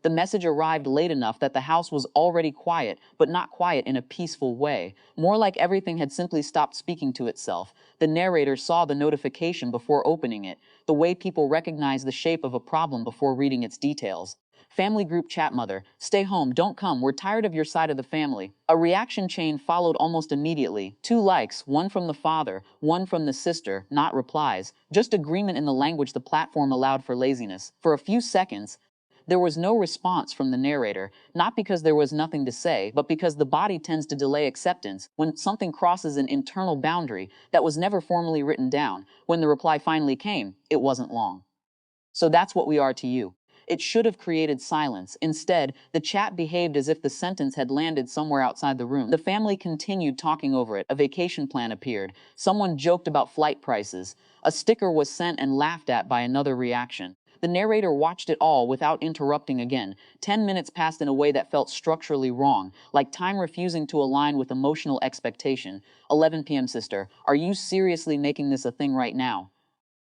The message arrived late enough that the house was already quiet, but not quiet in a peaceful way. More like everything had simply stopped speaking to itself. The narrator saw the notification before opening it, the way people recognize the shape of a problem before reading its details. Family group chat: mother, stay home, don't come, we're tired of your side of the family. A reaction chain followed almost immediately. 2 likes, one from the father, one from the sister, not replies, just agreement in the language the platform allowed for laziness. For a few seconds, there was no response from the narrator, not because there was nothing to say, but because the body tends to delay acceptance when something crosses an internal boundary that was never formally written down. When the reply finally came, it wasn't long. So that's what we are to you. It should have created silence. Instead, the chat behaved as if the sentence had landed somewhere outside the room. The family continued talking over it. A vacation plan appeared. Someone joked about flight prices. A sticker was sent and laughed at by another reaction. The narrator watched it all without interrupting again. 10 minutes passed in a way that felt structurally wrong, like time refusing to align with emotional expectation. 11 p.m. sister, are you seriously making this a thing right now?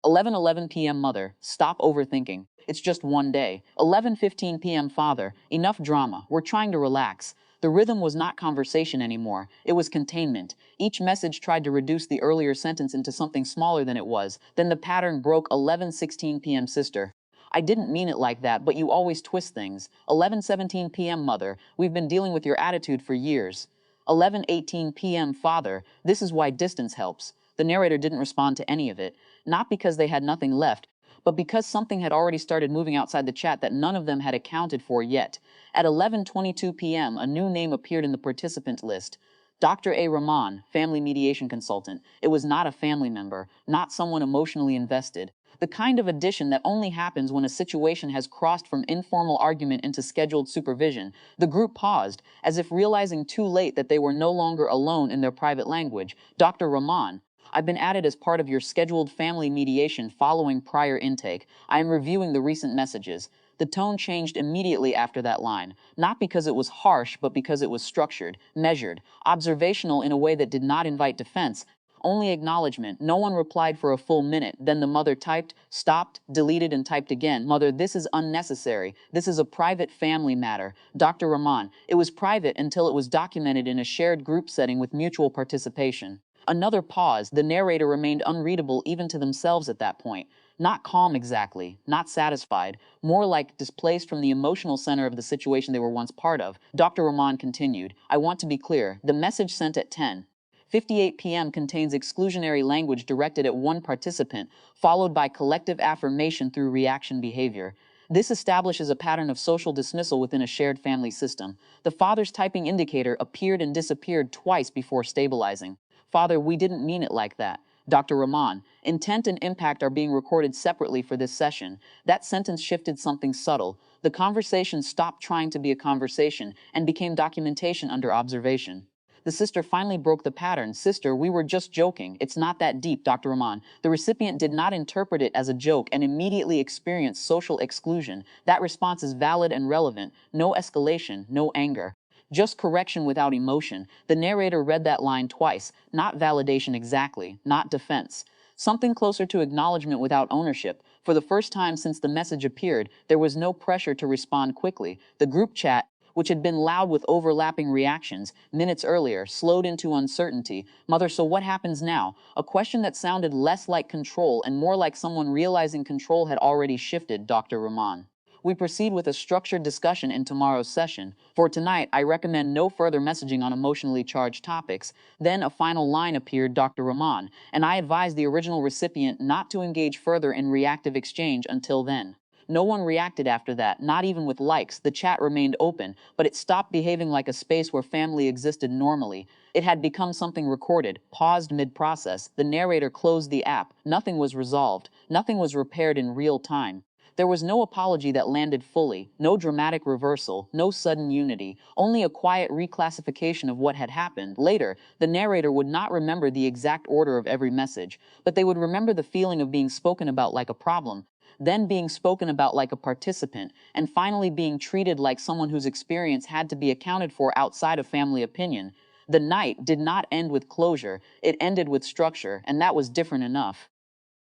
11:11 p.m. mother, stop overthinking. It's just one day. 11:15 p.m. father, enough drama. We're trying to relax. The rhythm was not conversation anymore. It was containment. Each message tried to reduce the earlier sentence into something smaller than it was. Then the pattern broke. 11:16 p.m. sister, I didn't mean it like that, but you always twist things. 11:17 p.m. mother, we've been dealing with your attitude for years. 11:18 p.m. father, this is why distance helps. The narrator didn't respond to any of it, not because they had nothing left, but because something had already started moving outside the chat that none of them had accounted for yet. At 11:22 p.m., a new name appeared in the participant list. Dr. A. Rahman, family mediation consultant. It was not a family member, not someone emotionally invested. The kind of addition that only happens when a situation has crossed from informal argument into scheduled supervision. The group paused, as if realizing too late that they were no longer alone in their private language. Dr. Rahman, I've been added as part of your scheduled family mediation following prior intake. I am reviewing the recent messages. The tone changed immediately after that line, not because it was harsh, but because it was structured, measured, observational in a way that did not invite defense, only acknowledgement. No one replied for a full minute. Then the mother typed, stopped, deleted, and typed again. Mother, this is unnecessary. This is a private family matter. Dr. Rahman, it was private until it was documented in a shared group setting with mutual participation. Another pause. The narrator remained unreadable even to themselves at that point. Not calm exactly, not satisfied, more like displaced from the emotional center of the situation they were once part of. Dr. Rahman continued, I want to be clear. The message sent at 10:58 p.m. contains exclusionary language directed at one participant, followed by collective affirmation through reaction behavior. This establishes a pattern of social dismissal within a shared family system. The father's typing indicator appeared and disappeared twice before stabilizing. Father, we didn't mean it like that. Dr. Rahman, intent and impact are being recorded separately for this session. That sentence shifted something subtle. The conversation stopped trying to be a conversation and became documentation under observation. The sister finally broke the pattern. Sister, we were just joking. It's not that deep, Dr. Rahman. The recipient did not interpret it as a joke and immediately experienced social exclusion. That response is valid and relevant. No escalation, no anger. Just correction without emotion. The narrator read that line twice. Not validation exactly, not defense. Something closer to acknowledgement without ownership. For the first time since the message appeared, there was no pressure to respond quickly. The group chat, which had been loud with overlapping reactions minutes earlier, slowed into uncertainty. Mother, so what happens now? A question that sounded less like control and more like someone realizing control had already shifted. Dr. Rahman. We proceed with a structured discussion in tomorrow's session. For tonight, I recommend no further messaging on emotionally charged topics. Then a final line appeared, Dr. Rahman, and I advised the original recipient not to engage further in reactive exchange until then. No one reacted after that, not even with likes. The chat remained open, but it stopped behaving like a space where family existed normally. It had become something recorded, paused mid-process. The narrator closed the app. Nothing was resolved. Nothing was repaired in real time. There was no apology that landed fully, no dramatic reversal, no sudden unity, only a quiet reclassification of what had happened. Later, the narrator would not remember the exact order of every message, but they would remember the feeling of being spoken about like a problem, then being spoken about like a participant, and finally being treated like someone whose experience had to be accounted for outside of family opinion. The night did not end with closure, it ended with structure, and that was different enough.